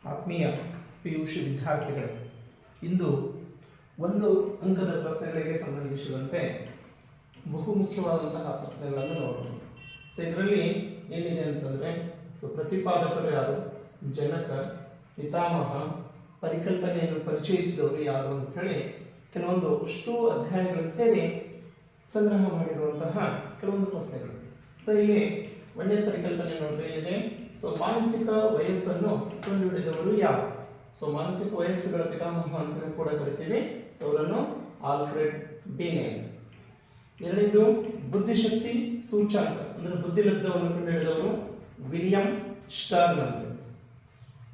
ಆತ್ಮೀಯ ಪಿಯುಷಿ ವಿದ್ಯಾರ್ಥಿಗಳೇ, ಇಂದು ಒಂದು ಅಂಕದ ಪ್ರಶ್ನೆಗಳಿಗೆ ಸಂಬಂಧಿಸಿದಂತೆ ಬಹುಮುಖ್ಯವಾದಂತಹ ಪ್ರಶ್ನೆಗಳನ್ನು ನೋಡೋಣ. ಸೊ ಇದರಲ್ಲಿ ಏನಿದೆ ಅಂತಂದರೆ, ಪ್ರತಿಪಾದಕರು ಯಾರು, ಜನಕ, ಪಿತಾಮಹ, ಪರಿಕಲ್ಪನೆಯನ್ನು ಪರಿಚಯಿಸಿದವರು ಯಾರು ಅಂತ ಹೇಳಿ ಕೆಲವೊಂದು ಅಷ್ಟು ಅಧ್ಯಾಯಗಳು ಸೇರಿ ಸಂಗ್ರಹ ಮಾಡಿರುವಂತಹ ಕೆಲವೊಂದು ಪ್ರಶ್ನೆಗಳು. ಸೊ ಇಲ್ಲಿ ಒಂದೇ ಪರಿಕಲ್ಪನೆ ನೋಡ್ರಿ ಏನಿದೆ. ಮಾನಸಿಕ ವಯಸ್ಸನ್ನು ಕಂಡುಹಿಡಿದವರು ಯಾರು? ಮಾನಸಿಕ ವಯಸ್ಸುಗಳ ಪಿತಾಮಹ ಅಂತ ಕೂಡ ಕರಿತೀವಿ. ಅವರನ್ನು ಆಲ್ಫ್ರೆಡ್ ಬೀನೆ ಅಂತ. ಎರಡನೇದು ಬುದ್ಧಿಶಕ್ತಿ ಸೂಚ್ಯಂಕ ಅಂದ್ರೆ ಬುದ್ಧಿಲಬ್ಧವನ್ನು ಕಂಡುಹಿಡಿದವರು ವಿಲಿಯಂ ಸ್ಟರ್ನ್ ಅಂತ.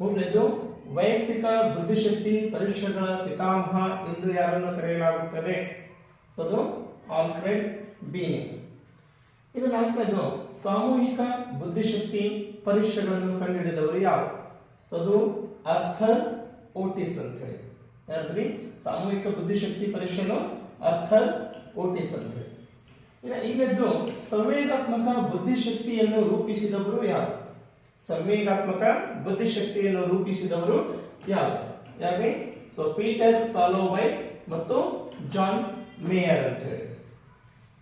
ಮೂರನೇದು ವೈಯಕ್ತಿಕ ಬುದ್ಧಿಶಕ್ತಿ ಪರೀಕ್ಷೆಗಳ ಪಿತಾಮಹ ಎಂದು ಯಾರನ್ನು ಕರೆಯಲಾಗುತ್ತದೆ? ಅದು ಆಲ್ಫ್ರೆಡ್ ಬೀನೆ. ಇದು ನಾಲ್ಕನೇದು ಸಾಮೂಹಿಕ ಬುದ್ಧಿಶಕ್ತಿ ಪರೀಕ್ಷೆಗಳನ್ನು ಕಂಡುಹಿಡಿದವರು ಯಾರು? ಅದು ಆರ್ಥರ್ ಓಟಿಸ್ ಅಂತ ಹೇಳಿ. ಯಾರ್ದ್ರಿ ಸಾಮೂಹಿಕ ಬುದ್ಧಿಶಕ್ತಿ ಪರೀಕ್ಷೆಯನ್ನು ಆರ್ಥರ್ ಓಟಿಸ್ ಅಂತ ಹೇಳಿ. ಈಗದ್ದು ಸಂವೇಗಾತ್ಮಕ ಬುದ್ಧಿಶಕ್ತಿಯನ್ನು ರೂಪಿಸಿದವರು ಯಾರು? ಸಂವೇಗಾತ್ಮಕ ಬುದ್ಧಿಶಕ್ತಿಯನ್ನು ರೂಪಿಸಿದವರು ಯಾರು? ಯಾರೇ? ಪೀಟರ್ ಸಾಲೋವೈ ಮತ್ತು ಜಾನ್ ಮೇಯರ್ ಅಂತ ಹೇಳಿ.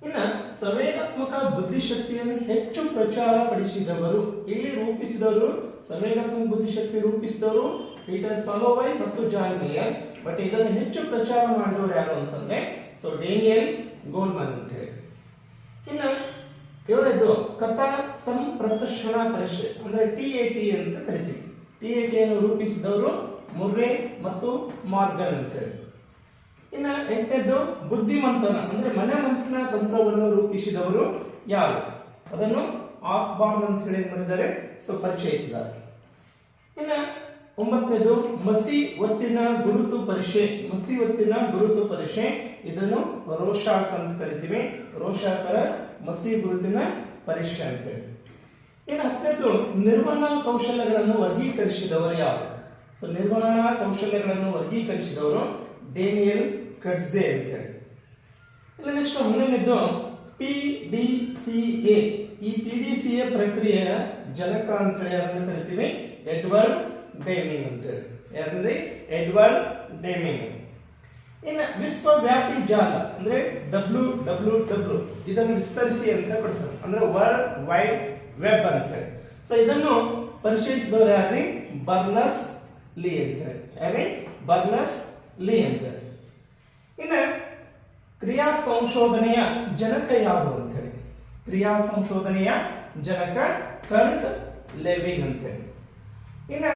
ಇನ್ನು ಸಂವೇಗಾತ್ಮಕ ಬುದ್ಧಿಶಕ್ತಿಯನ್ನು ಹೆಚ್ಚು ಪ್ರಚಾರ ಪಡಿಸಿದವರು, ಇಲ್ಲಿ ರೂಪಿಸಿದವರು ಸಂವೇಗಾತ್ಮಕ ಬುದ್ಧಿಶಕ್ತಿ ರೂಪಿಸಿದವರು ಪೀಟರ್ ಸಾಲೋವೈ ಮತ್ತು ಜಾನ್ ಮೇಯರ್. ಬಟ್ ಇದನ್ನು ಹೆಚ್ಚು ಪ್ರಚಾರ ಮಾಡಿದವರು ಯಾರು ಅಂತಂದ್ರೆ ಡೇನಿಯಲ್ ಗೋಲ್ಮನ್ ಅಂತ ಹೇಳಿ. ಇನ್ನು ಏಳನೇದು ಕಥಾ ಸಂಪ್ರದರ್ಶನ ಪರೀಕ್ಷೆ ಅಂದ್ರೆ TAT ಅಂತ ಕರಿತೀವಿ. TAT ಅನ್ನು ರೂಪಿಸಿದವರು ಮುರ್ರೆ ಮತ್ತು ಮಾರ್ಗನ್ ಅಂತ ಹೇಳಿ. ಇನ್ನು ಎಂಟನೇದು ಬುದ್ಧಿಮಂಥನ ಅಂದ್ರೆ ಮನಮಂಥನ ತಂತ್ರವನ್ನು ರೂಪಿಸಿದವರು ಯಾರು? ಅದನ್ನು ಆಸ್ಬಾರ್ನ್ ಅಂತ ಹೇಳಿ ಮಾಡಿದ್ದಾರೆ, ಪರಿಚಯಿಸಿದ್ದಾರೆ. ಇನ್ನು ಒಂಬತ್ತನೇದು ಮಸಿ ಒತ್ತಿನ ಗುರುತು ಪರೀಕ್ಷೆ. ಮಸಿ ಒತ್ತಿನ ಗುರುತು ಪರೀಕ್ಷೆ ಇದನ್ನು ರೋಶಾಕ್ ಅಂತ ಕರಿತೀವಿ. ರೋಶಾಕರ ಮಸಿ ಗುರುತಿನ ಪರೀಕ್ಷೆ ಅಂತ ಹೇಳಿ. ಇನ್ನು ಹತ್ತನೇದು ನಿರ್ವಹಣಾ ಕೌಶಲ್ಯಗಳನ್ನು ವರ್ಗೀಕರಿಸಿದವರು ಯಾರು? ನಿರ್ವಹಣಾ ಕೌಶಲ್ಯಗಳನ್ನು ವರ್ಗೀಕರಿಸಿದವರು ಡೇನಿಯಲ್ ಕಟ್ಜೆ ಅಂತ ಹೇಳಿ. ಇಲ್ಲ ನೆಕ್ಸ್ಟ್ 11ನೇದು PDCA. ಈ PDCA ಪ್ರಕ್ರಿಯೆಯ ಜನಕ ಅಂತ ಹೇಳಿ ಅದನ್ನು ಕರಿತೀವಿ ಎಡ್ವರ್ಡ್ ಡೆಮಿಂಗ್ ಅಂತ ಹೇಳಿ. ಯಾರಂದ್ರೆ ಎಡ್ವರ್ಡ್ ಡೆಮಿಂಗ್. ಇನ್ನು ವಿಶ್ವವ್ಯಾಪಿ ಜಾಲ ಅಂದ್ರೆ WWW ಇದನ್ನು ವಿಸ್ತರಿಸಿ ಅಂತ ಕೊಡ್ತಾರೆ, ಅಂದ್ರೆ ವರ್ಲ್ಡ್ ವೈಡ್ ವೆಬ್ ಅಂತ ಹೇಳಿ. ಇದನ್ನು ಪರಿಚಯಿಸಿದವರು ಯಾರೇ? ಬರ್ನರ್ಸ್ ಲೀ ಅಂತ ಹೇಳಿ. ಯಾರೇ? ಬರ್ನರ್ಸ್ ಲೀ ಅಂತ ಹೇಳಿ. ಇನ್ನು ಕ್ರಿಯಾ ಸಂಶೋಧನೆಯ ಜನಕ ಯಾರು ಅಂತ ಹೇಳಿ. ಕ್ರಿಯಾ ಸಂಶೋಧನೆಯ ಜನಕ ಕರ್ಟ್ ಲೆವಿನ್ ಅಂತ ಹೇಳಿ. ಇನ್ನು